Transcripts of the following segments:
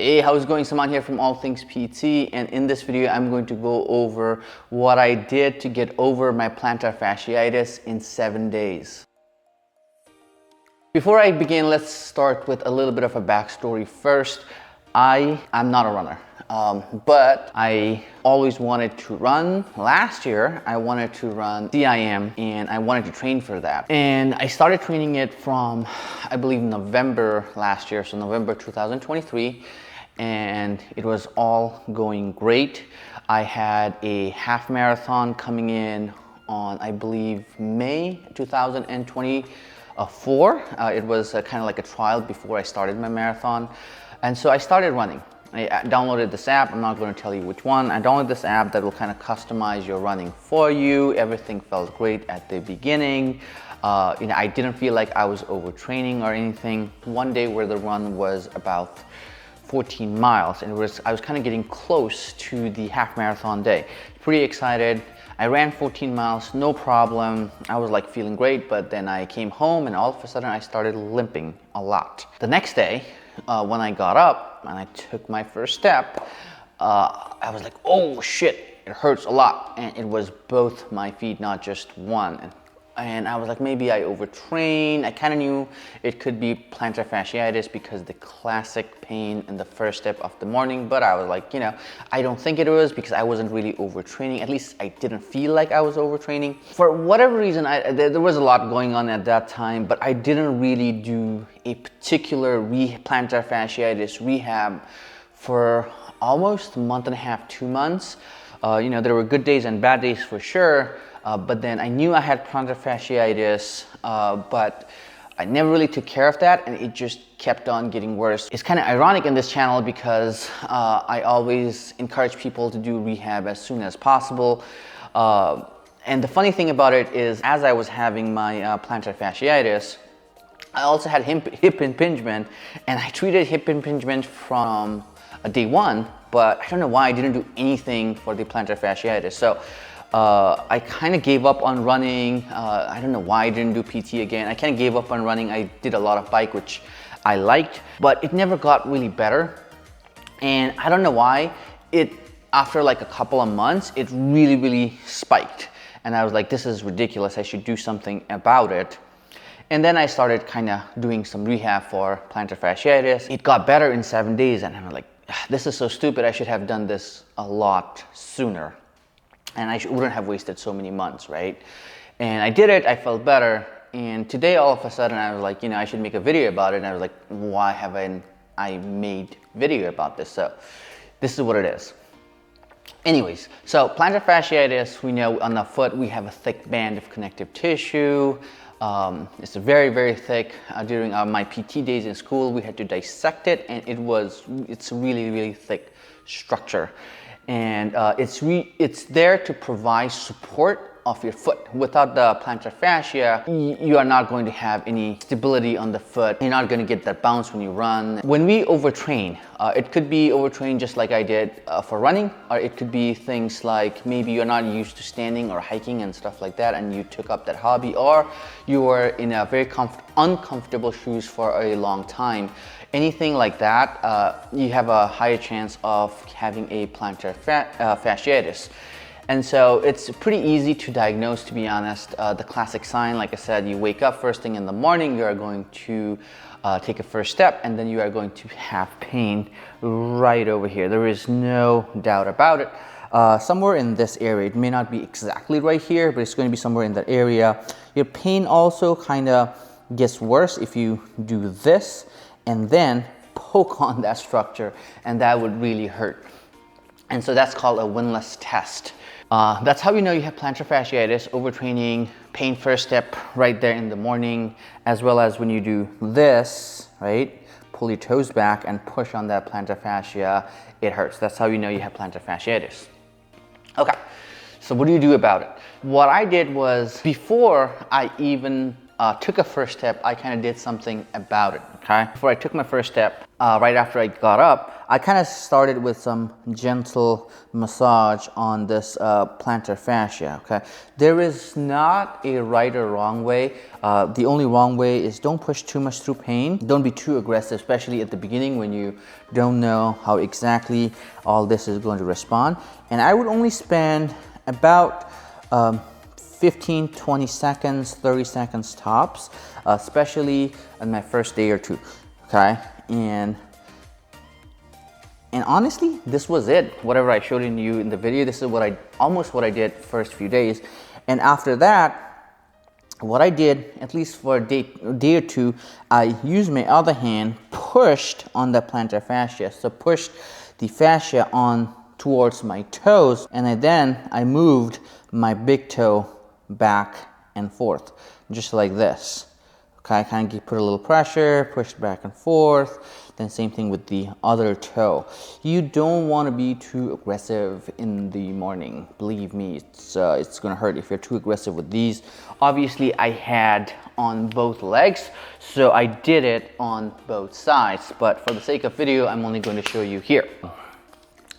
Hey, how's it going? Saman here from All Things PT, and in this video I'm going to go over what I did to get over my plantar fasciitis in 7 days. Before I begin, let's start with a little bit of a backstory first. I'm not a runner, but I always wanted to run. Last year, I wanted to run CIM and I wanted to train for that. And I started training it from, I believe, November last year, so November 2023. And it was all going great. I had a half marathon coming in on, I believe, May 2024. It was kind of like a trial before I started my marathon. And so I started running. I downloaded this app. I'm not going to tell you which one. I downloaded this app that will kind of customize your running for you. Everything felt great at the beginning. I didn't feel like I was overtraining or anything. One day where the run was about 14 miles, and I was kind of getting close to the half marathon day. Pretty excited. I ran 14 miles, no problem. I was like feeling great, but then I came home and all of a sudden I started limping a lot. The next day, when I got up and I took my first step, I was like, oh shit, it hurts a lot. And it was both my feet, not just one. And I was like, maybe I overtrained. I kind of knew it could be plantar fasciitis because the classic pain in the first step of the morning. But I was like, I don't think it was because I wasn't really overtraining. At least I didn't feel like I was overtraining. For whatever reason, there was a lot going on at that time, but I didn't really do a particular plantar fasciitis rehab for almost a month and a half, 2 months. There were good days and bad days for sure. But then I knew I had plantar fasciitis, but I never really took care of that, and it just kept on getting worse. It's kind of ironic in this channel because I always encourage people to do rehab as soon as possible. And the funny thing about it is, as I was having my plantar fasciitis, I also had hip impingement, and I treated hip impingement from day one, but I don't know why I didn't do anything for the plantar fasciitis. So I kind of gave up on running. I don't know why I didn't do PT again. I kind of gave up on running. I did a lot of bike, which I liked, but it never got really better. And I don't know why. After like a couple of months, it really spiked. And I was like, this is ridiculous. I should do something about it. And then I started kind of doing some rehab for plantar fasciitis. It got better in 7 days, and I'm like, this is so stupid. I should have done this a lot sooner. And I wouldn't have wasted so many months, right? And I did it, I felt better. And today, all of a sudden, I was like, I should make a video about it. And I was like, why haven't I made video about this? So this is what it is. Anyways, so plantar fasciitis, we know on the foot, we have a thick band of connective tissue. It's very thick. During my PT days in school, we had to dissect it, and it's really thick structure. And it's there to provide support of your foot. Without the plantar fascia, you are not going to have any stability on the foot. You're not going to get that bounce when you run. When we overtrain, it could be overtrain just like I did for running, or it could be things like maybe you're not used to standing or hiking and stuff like that, and you took up that hobby, or you were in a very uncomfortable shoes for a long time. Anything like that, you have a higher chance of having a plantar fasciitis. And so it's pretty easy to diagnose, to be honest. The classic sign, like I said, you wake up first thing in the morning, you are going to take a first step, and then you are going to have pain right over here. There is no doubt about it. Somewhere in this area, it may not be exactly right here, but it's going to be somewhere in that area. Your pain also kind of gets worse if you do this and then poke on that structure, and that would really hurt. And so that's called a windlass test. That's how you know you have plantar fasciitis, overtraining, pain first step right there in the morning, as well as when you do this, right? Pull your toes back and push on that plantar fascia, it hurts. That's how you know you have plantar fasciitis. Okay, so what do you do about it? What I did was, before I even took a first step, I kind of did something about it, okay? Before I took my first step, right after I got up, I kind of started with some gentle massage on this plantar fascia, okay? There is not a right or wrong way. The only wrong way is don't push too much through pain. Don't be too aggressive, especially at the beginning when you don't know how exactly all this is going to respond. And I would only spend about 15, 20 seconds, 30 seconds tops, especially in my first day or two, okay? And honestly, this was it. Whatever I showed you in the video, this is almost what I did first few days. And after that, what I did, at least for a day or two, I used my other hand, pushed on the plantar fascia. So pushed the fascia on towards my toes, and then I moved my big toe back and forth, just like this. Okay, kind of put a little pressure, pushed back and forth. Then same thing with the other toe. You don't want to be too aggressive in the morning. Believe me, it's going to hurt if you're too aggressive with these. Obviously, I had on both legs, so I did it on both sides. But for the sake of video, I'm only going to show you here.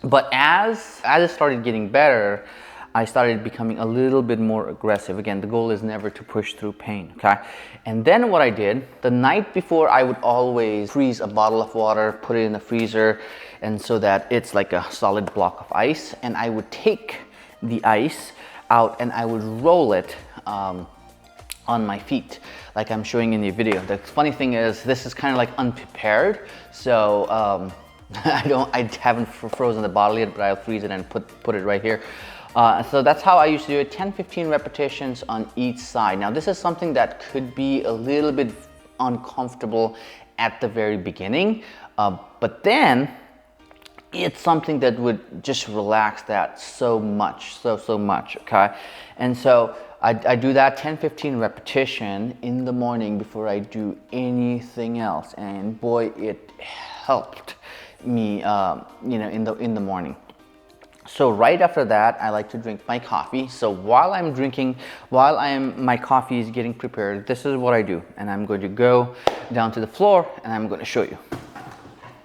But as it started getting better, I started becoming a little bit more aggressive. Again, the goal is never to push through pain, okay? And then what I did, the night before, I would always freeze a bottle of water, put it in the freezer, and so that it's like a solid block of ice. And I would take the ice out and I would roll it on my feet, like I'm showing in the video. The funny thing is, this is kind of like unprepared, so I haven't frozen the bottle yet, but I'll freeze it and put it right here. So that's how I used to do it, 10-15 repetitions on each side. Now this is something that could be a little bit uncomfortable at the very beginning, but then it's something that would just relax that so much, so much, okay? And so I do that 10-15 repetition in the morning before I do anything else, and boy, it helped me, you know, in the morning. So right after that, I like to drink my coffee. So while my coffee is getting prepared, this is what I do. And I'm going to go down to the floor and I'm going to show you.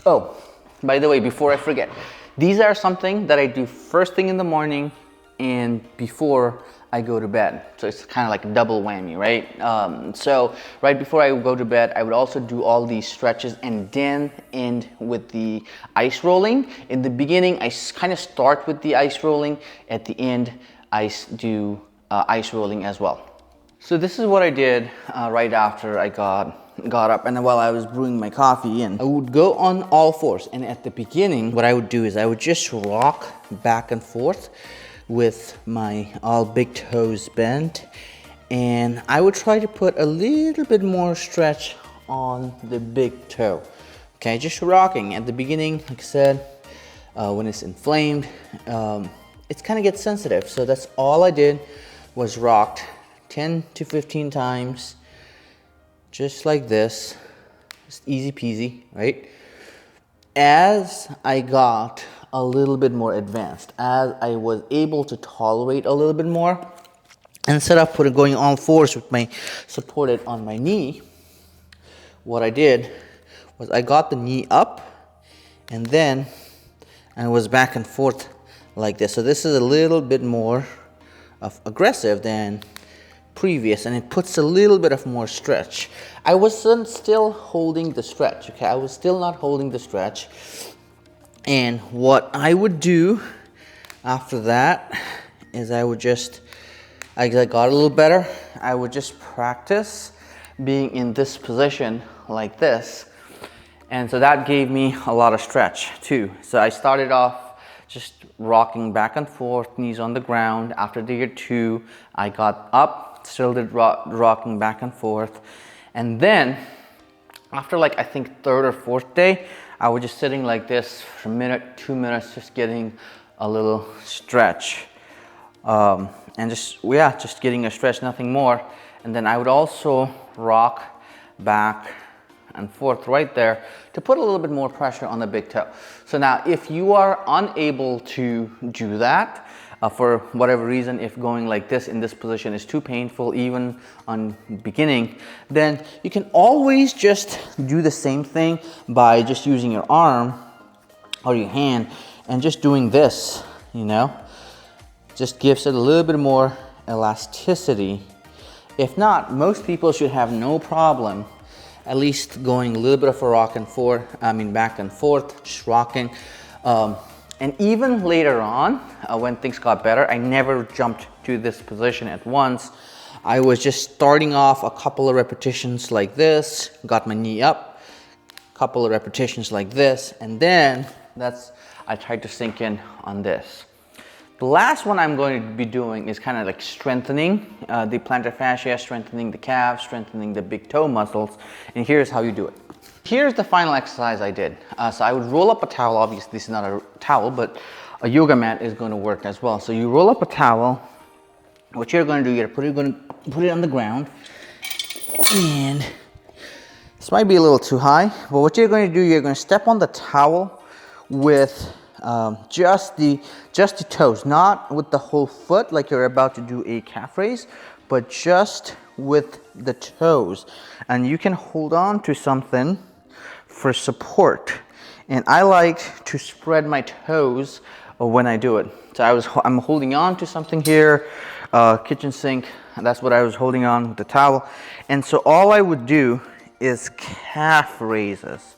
Oh, by the way, before I forget, these are something that I do first thing in the morning and before I go to bed. So it's kind of like a double whammy, right? So right before I go to bed, I would also do all these stretches and then end with the ice rolling. In the beginning, I kind of start with the ice rolling. At the end, I do ice rolling as well. So this is what I did right after I got up, and while I was brewing my coffee, and I would go on all fours. And at the beginning, what I would do is I would just rock back and forth with my all big toes bent, and I would try to put a little bit more stretch on the big toe. Okay, just rocking. At the beginning, like I said, when it's inflamed, it's kind of gets sensitive. So that's all I did was rocked 10 to 15 times, just like this. Just easy peasy, right? As I got a little bit more advanced, as I was able to tolerate a little bit more, instead of going all fours with my supported on my knee, what I did was I got the knee up and then I was back and forth like this. So this is a little bit more of aggressive than previous, and it puts a little bit of more stretch. I wasn't still holding the stretch, okay? I was still not holding the stretch. And what I would do after that is I would just, as I got a little better, I would just practice being in this position like this. And so that gave me a lot of stretch too. So I started off just rocking back and forth, knees on the ground. After day 2, I got up, still did rocking back and forth. And then after like, I think 3rd or 4th day, I was just sitting like this for a minute, 2 minutes, just getting a little stretch. And just getting a stretch, nothing more. And then I would also rock back and forth right there to put a little bit more pressure on the big toe. So now if you are unable to do that, for whatever reason, if going like this in this position is too painful, even on beginning, then you can always just do the same thing by just using your arm or your hand, and just doing this, you know, just gives it a little bit more elasticity. If not, most people should have no problem at least going a little bit of a rock and forth, back and forth, just rocking. And even later on, when things got better, I never jumped to this position at once. I was just starting off a couple of repetitions like this, got my knee up, couple of repetitions like this, and then I tried to sink in on this. The last one I'm going to be doing is kind of like strengthening the plantar fascia, strengthening the calves, strengthening the big toe muscles, and here's how you do it. Here's the final exercise I did. So I would roll up a towel. Obviously this is not a towel, but a yoga mat is going to work as well. So you roll up a towel. What you're going to do, you're going to put it on the ground, and this might be a little too high, but what you're going to do, you're going to step on the towel with just the toes, not with the whole foot like you're about to do a calf raise, but just with the toes. And you can hold on to something for support. And I like to spread my toes when I do it. So I'm holding on to something here, kitchen sink, and that's what I was holding on with the towel. And so all I would do is calf raises.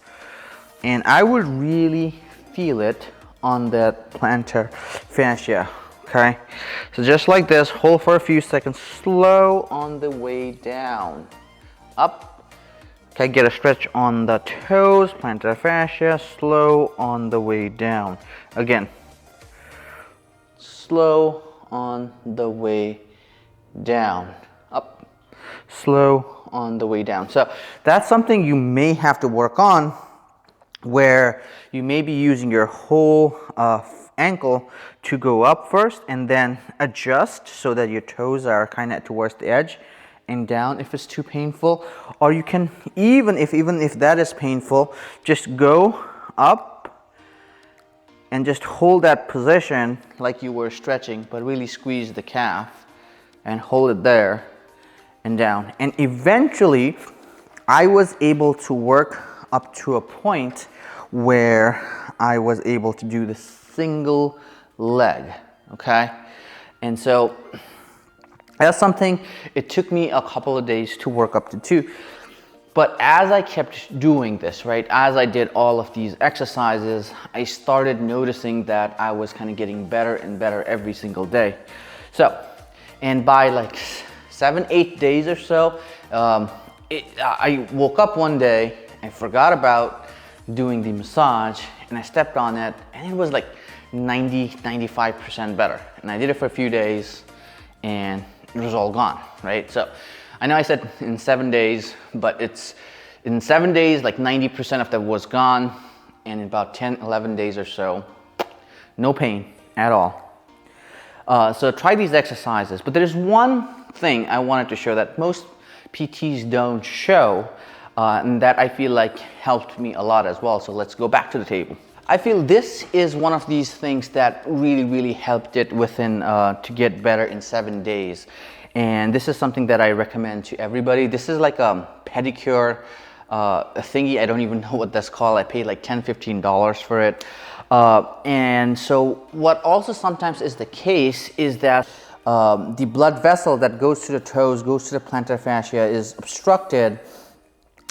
And I would really feel it on that plantar fascia, okay? So just like this, hold for a few seconds, slow on the way down, up. Okay, get a stretch on the toes, plantar fascia, slow on the way down. Again, slow on the way down, up, slow on the way down. So that's something you may have to work on, where you may be using your whole ankle to go up first and then adjust so that your toes are kind of towards the edge and down if it's too painful. Or you can, even if that is painful, just go up and just hold that position like you were stretching, but really squeeze the calf and hold it there and down. And eventually I was able to work up to a point where I was able to do the single leg, okay? And so that's something, it took me a couple of days to work up to too. But as I kept doing this, right, as I did all of these exercises, I started noticing that I was kind of getting better and better every single day. So, and by like 7-8 days or so, I woke up one day, I forgot about doing the massage, and I stepped on it, and it was like 90-95% better. And I did it for a few days, and it was all gone, right? So I know I said in 7 days, but it's in 7 days, like 90% of that was gone, and in about 10-11 days or so, no pain at all. So try these exercises, but there's one thing I wanted to show that most PTs don't show, and that I feel like helped me a lot as well. So let's go back to the table. I feel this is one of these things that really helped it to get better in 7 days. And this is something that I recommend to everybody. This is like a pedicure thingy. I don't even know what that's called. I paid like $10-15 for it. And so what also sometimes is the case is that the blood vessel that goes to the toes, goes to the plantar fascia, is obstructed.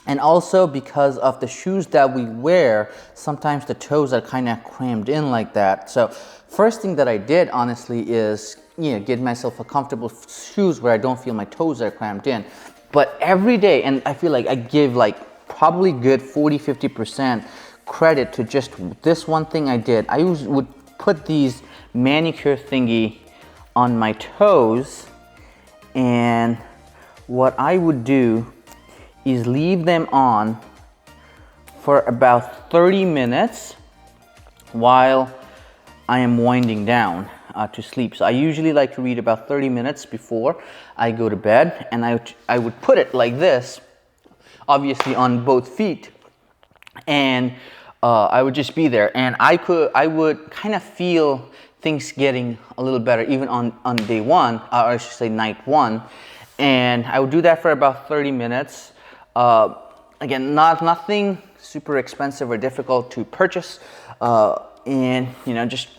And also because of the shoes that we wear, sometimes the toes are kind of crammed in like that. So first thing that I did honestly is, get myself a comfortable shoes where I don't feel my toes are crammed in. But every day, and I feel like I give like probably good 40-50% credit to just this one thing I did. I would put these manicure thingy on my toes, and what I would do is leave them on for about 30 minutes while I am winding down to sleep. So I usually like to read about 30 minutes before I go to bed, and I would put it like this, obviously on both feet, and I would just be there, and I would kind of feel things getting a little better even on day one, or I should say night one, and I would do that for about 30 minutes. Again, nothing super expensive or difficult to purchase. and just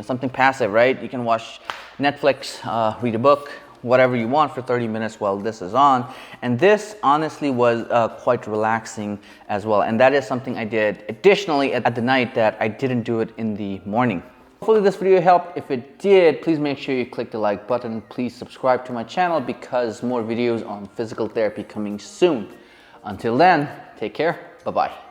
something passive, right? You can watch Netflix, read a book, whatever you want for 30 minutes while this is on. And this honestly was quite relaxing as well. And that is something I did additionally at the night that I didn't do it in the morning. Hopefully this video helped. If it did, please make sure you click the like button. Please subscribe to my channel because more videos on physical therapy coming soon. Until then, take care. Bye-bye.